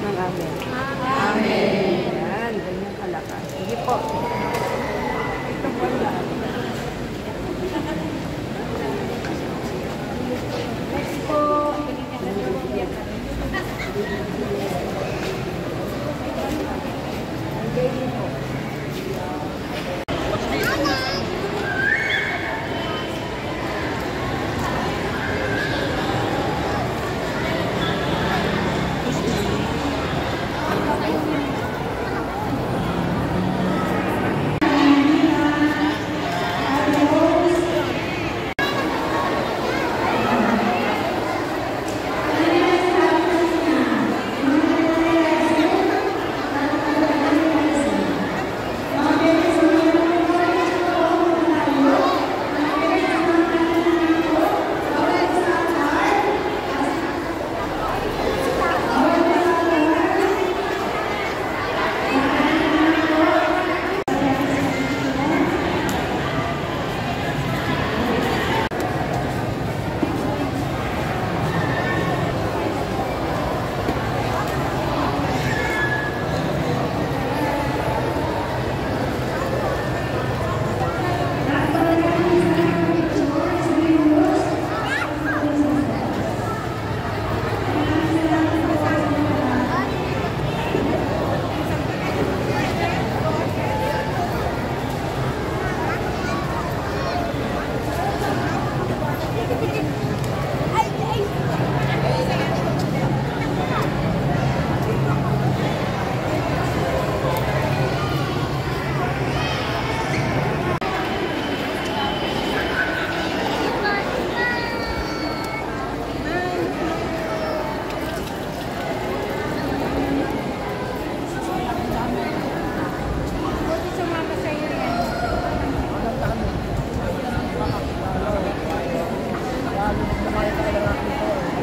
ng amen. Amen. Yan, ganyan kalakas. Sige po. Ito po lang. Next po.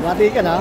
Mati ka na?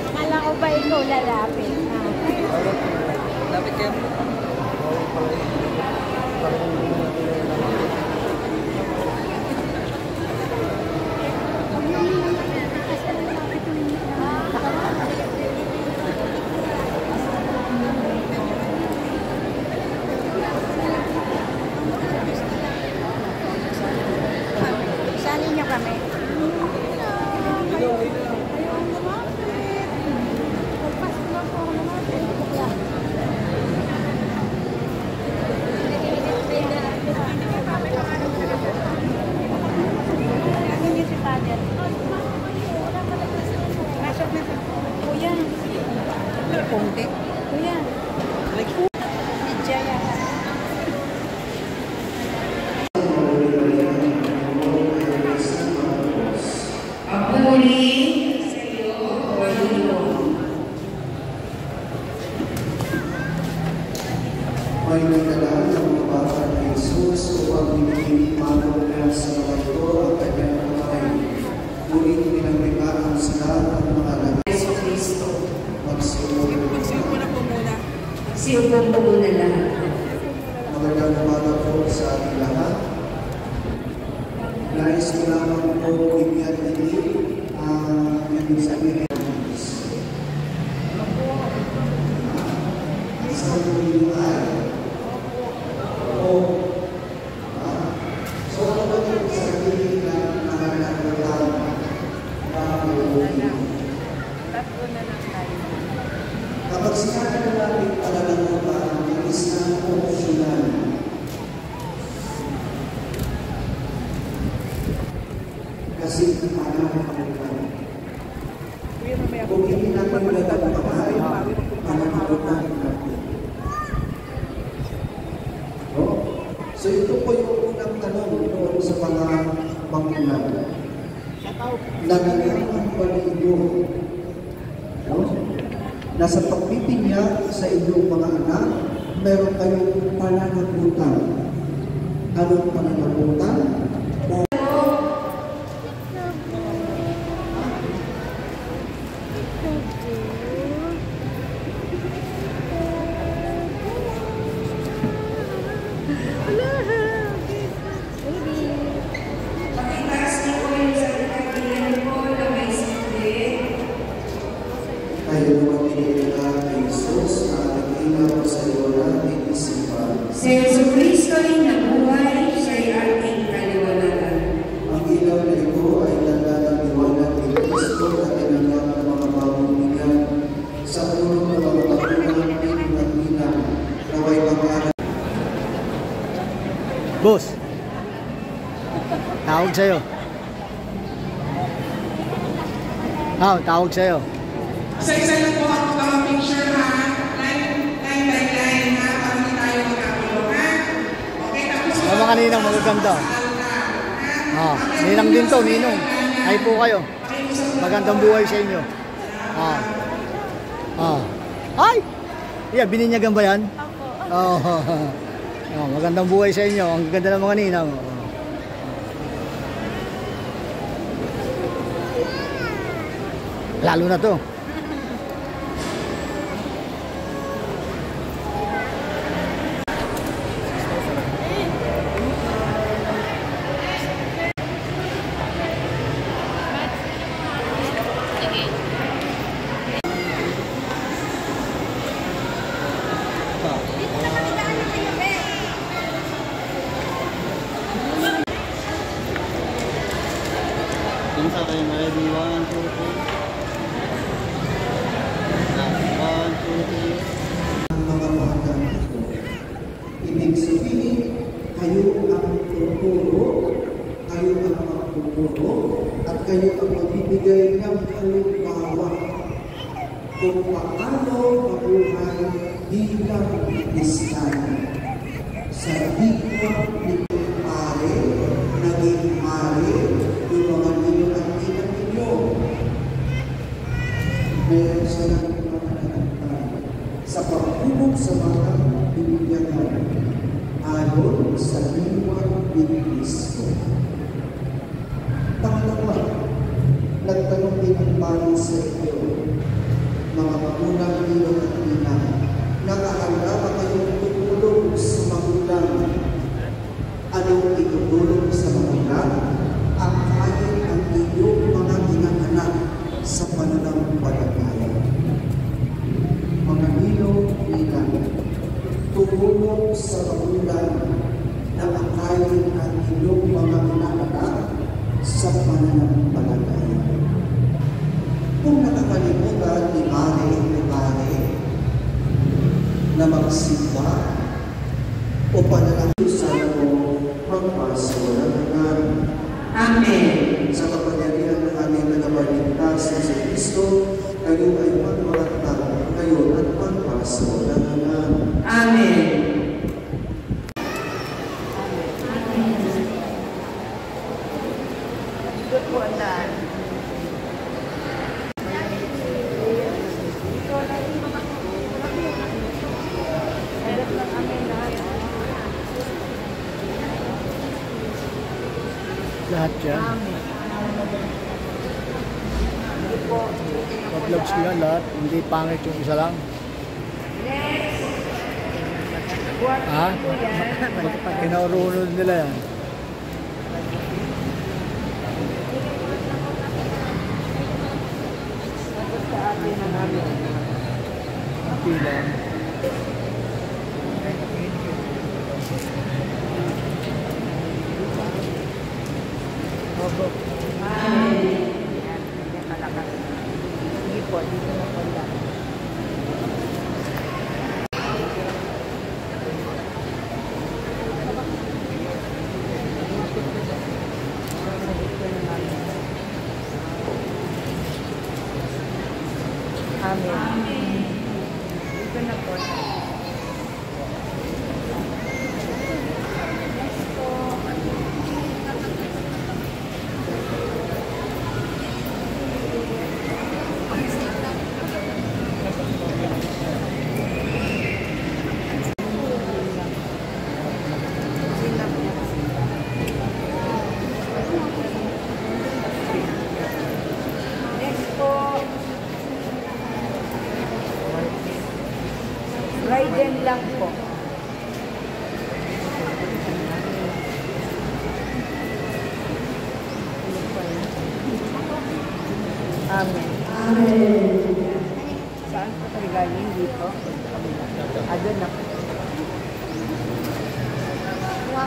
Akala ko ba ikaw lalapit? Lapit kayo. Sali niyo kami. Konti. Kuya. Like, Jaya. May nagdala ng mga bata ni Jesus upang pinipanaw niya sa mga ito ang kanyang kamay. Ngunit pinagbigaan sila ng mga lahat. Yeso Cristo. Magsiupo na po muna. Siupo po muna lahat. Magandang umaga po sa ating lahat. Nais ko lamang po bigyan din ang ibig sabihin. Isang buhay. So, ano ba yung sabihin ng mga nagtatang Tatlo na lang tayo. kapag sinabi natin talagang ang isang optional So ito po yung unang tanong noon sa mga magulang. Nagiging ba ninyo, no? Nasa pagpipinyak sa inyong mga anak, meron kayong pananagutan. Anong pananagutan? Pakitaas niyo po yung salita niyo po na may simple. Tayo naman pinilala kay Jesus na nag-ilaw sa iyo natin isipan. Si Jesucristo ay nabuhay, siya'y ating kaliwanagan. Ang ilaw na ito ay tanda ng liwanag ni Kristo na tinanggap ng mga pamumuyan sa ulo ng mga magulang at ninang na may pangalan. Boss, tawag sa'yo. Tawag sa'yo. Isa-isa lang po ang picture ha. Line by line ha. Para hindi tayo magkagulo ha. Okay, tapos Ang mga ninang magaganda. Ninang din to, ninong. Ay po kayo. Magandang buhay sa inyo. Ay! Yeah, bininyagan ba yan? Magandang buhay sa inyo. Ang ganda ng mga ninang. Lalo na to. Yung sa akin, ready? 1, 2, 3. 1, 2, 3. Ang mga bata ito. Ibig sabihin, kayo ang tuturo, kayo ang magtuturo, at kayo ang magbibigay ng halimbawa kung paano mabuhay bilang Kristiyano. Sa hikmat ni pare, naging mare, yung mga ninyo at ninang ninyo. Meron silang mga nanagpan sa paghubog sa mga binibigyan ayon sa liwan ni Kristo. Pangalawa, nagtanong din ang pari sa iyo, mga magulang ninyo at ninang, nakahanda ba kayong tutulong sa magulang? Anong itutulong sa magulang? Ang kain ang inyong mga ginaganak sa pananampalataya. Mga ninong, tumulong sa magulang na akayin ang inyong mga ginaganak sa pananampalataya. Kung nakakalimutan ni Mare na magsimba o panalangin sa mo magpasawalagan. Amen. Sa kapangyarihan ng aming tagapagligtas na si Kristo, kayo ay magmaratag ngayon at magpasawalagan. Amen. Good po, Andan. Sarap ng amin lahat. Lahat yan. Pa-vlogs ko yan lahat. Hindi pangit yung isa lang. Ha? Kinaurunod nila yan. Sa atin ang amin. Hindi lang. Amen. Yan, hindi malakas. Sige po, dito na po lang. Amen. Dito na po.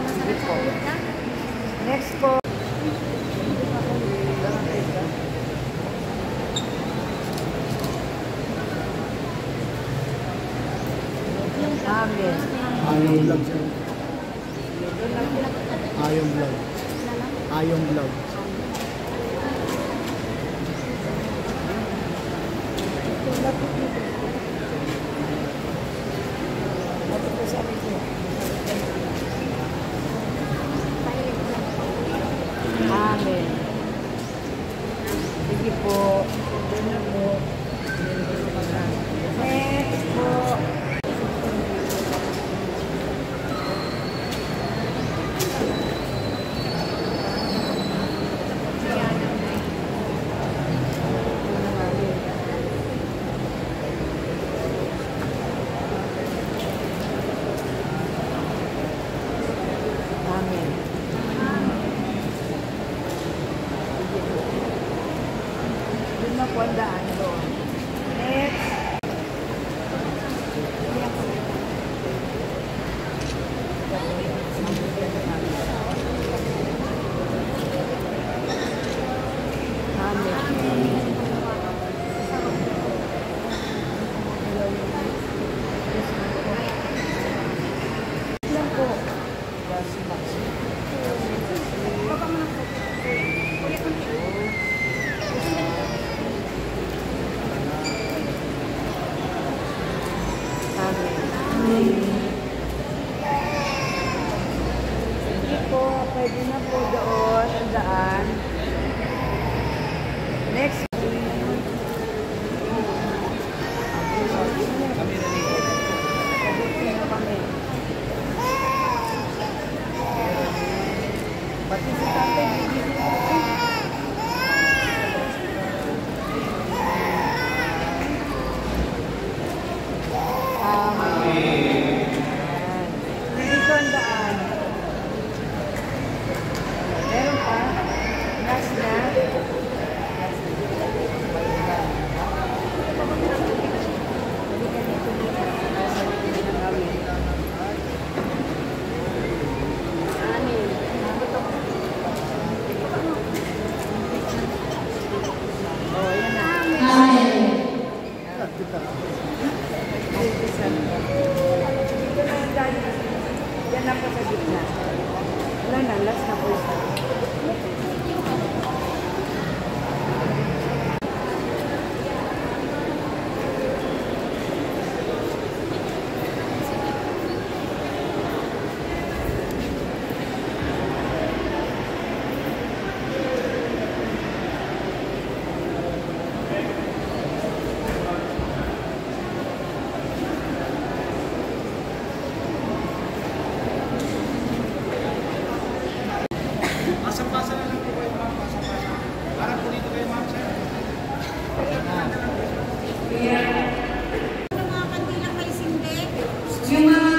Sige po. Next po. Amen. Ayong vlog, sir. Ayong vlog. Ayong vlog. Amen. Sige po. Next po. Amen. Doon na po ang daan doon. Next. Lang po. Sige po, pwede na po doon ang daan. Next. Pati si tatay, bibili ko. Dito ang daan. Meron pa. Last na. Oh, yan na. Dito na yung daan. Yan na po sa gitna. Wala na, last na po isa. Pasang-pasa na lang po kayo, ma'am. Pasang-pasa. Harap po dito kayo, ma'am, sir. Yung mga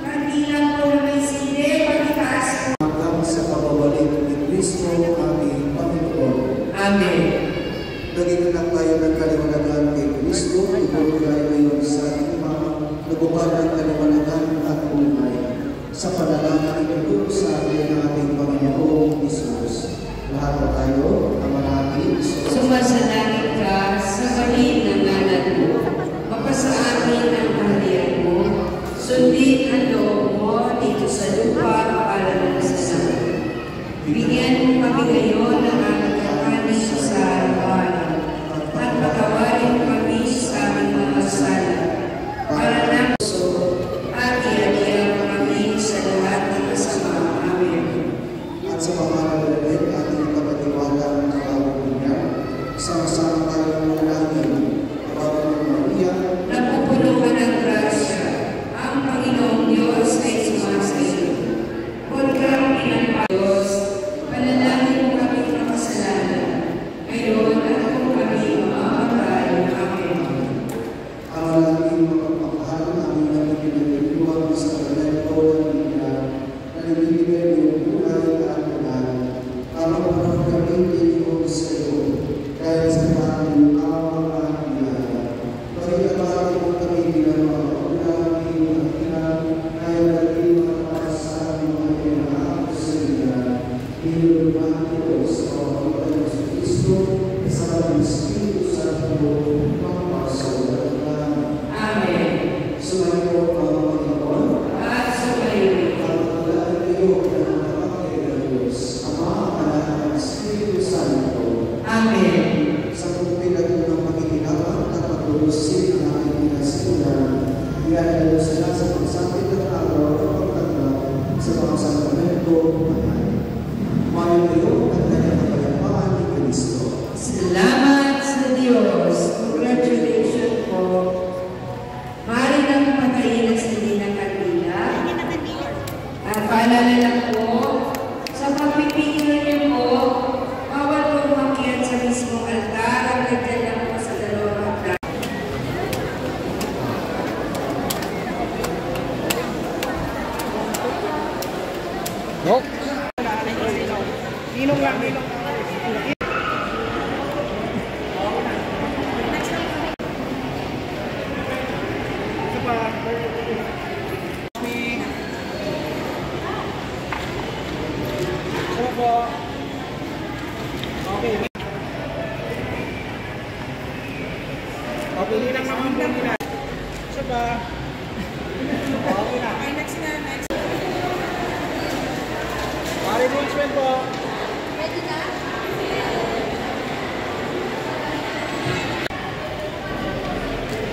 kandilang po na may sinde, pagkitaas po. Hanggang sa pababalik ni Kristo aming Panginoon. Amen. Naging lang tayo ng kaliwanagan kay Kristo, ibulugay ngayon sa ating mga nagubad ng kaliwanagan at buhay. Sa panalangin ito sa atin ng ating Panginoong Isus. Lahat na tayo, Ama namin, Sumasalangit ka sa bahin ng ngalan mo. Mapasa amin ang kaharian mo. Sundin ang loob mo dito sa lupa para sa langit. Bigyan mo kami ngayon ng aming kakanin sa araw-araw. At patawarin kami sa aming mga sala. Para na at iyan kami sa lahat ng kasama. Amen. at sa pamamagitan ating kapatiwala ng tawag niya, sama-sama tayong manalangin, Panginoon Maria, Napupuno ka ng grasya, ang Panginoong Diyos ay sumasa iyo. Huwag kang pinagpa Diyos, panalangin mo kami makasalanan.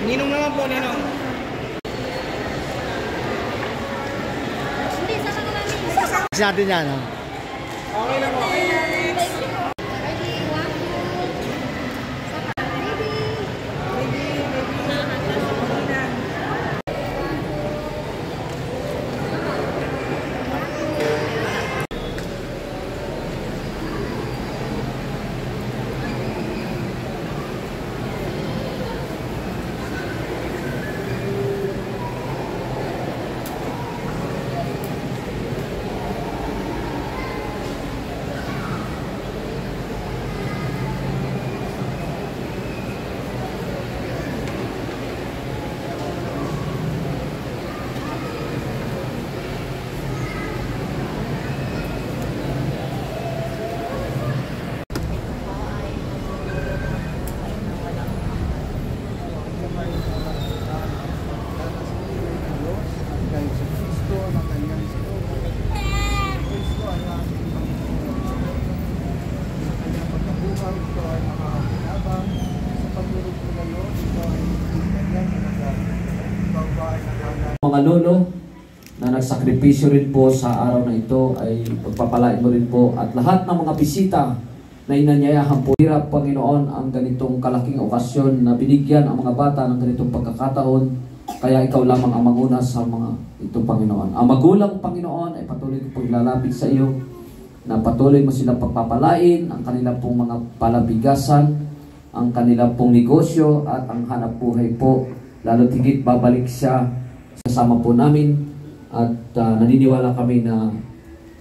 Ninong naman po, Ninong. Kasi natin yan, ha? Okay lang po. Mga lolo na nagsakripisyo rin po sa araw na ito ay pagpapalain mo rin po at lahat ng mga bisita na inanyayahan po. Hirap, Panginoon, ang ganitong kalaking okasyon na binigyan ang mga bata ng ganitong pagkakataon, kaya ikaw lamang ang manguna sa mga ito, Panginoon. Ang magulang, Panginoon, ay patuloy ko paglalapit sa iyo na patuloy mo silang pagpapalain, ang kanilang pong mga palabigasan, ang kanilang pong negosyo at ang hanap buhay po. Lalo tigit babalik siya kasama po namin at naniniwala kami na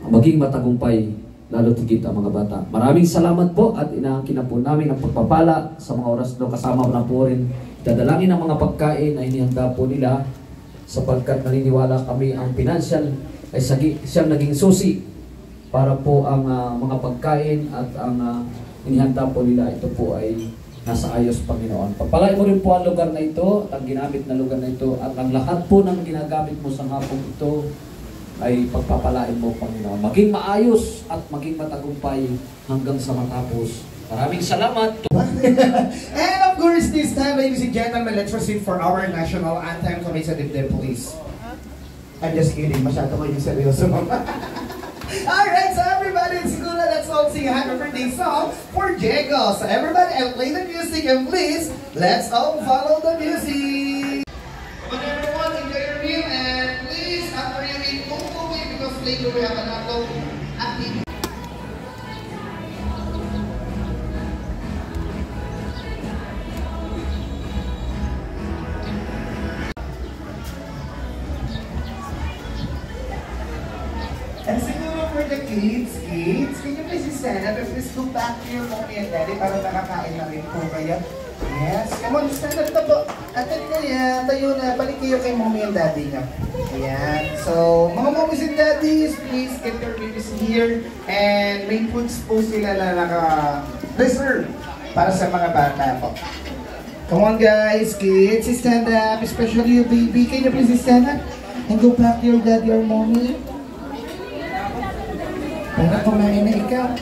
maging matagumpay lalo tigit ang mga bata. Maraming salamat po at inaangkin na po namin ang pagpapala sa mga oras na kasama ko na po rin. Dadalangin ang mga pagkain na inihanda po nila sapagkat naniniwala kami ang financial ay siyang naging susi para po ang mga pagkain at ang inihanda po nila ito po ay nasa ayos, Panginoon. Pagpalain mo rin po ang lugar na ito, ang ginamit na lugar na ito, at ang lahat po ng ginagamit mo sa hapong ito ay pagpapalain mo, Panginoon. Maging maayos at maging matagumpay hanggang sa matapos. Maraming salamat. And of course, this time, ladies and gentlemen, let's proceed for our national anthem. Kamay sa dibdib, please. I'm just kidding. Masyado ko yung seryoso, mama. Alright, so everybody in school, let's all sing a happy birthday song for Diego. So everybody, and play the music, and please, let's all follow the music. Come on, everyone, enjoy your meal, and please, after you eat, don't go away because later we have another activity. And siguro for the kids, can you please stand up and please go back to your mommy and daddy para nakakain na rin po kayo? Yes, come on, stand up na po. Atin ko yan, tayo na, balik kayo kay mommy and daddy nga. Ayan, so mga mommies and daddies, please get your babies here. And may foods po sila na naka-reserve para sa mga bata po. Come on guys, kids, stand up, especially you baby. Can you please stand up and go back to your daddy or mommy? Para kumain na ikaw.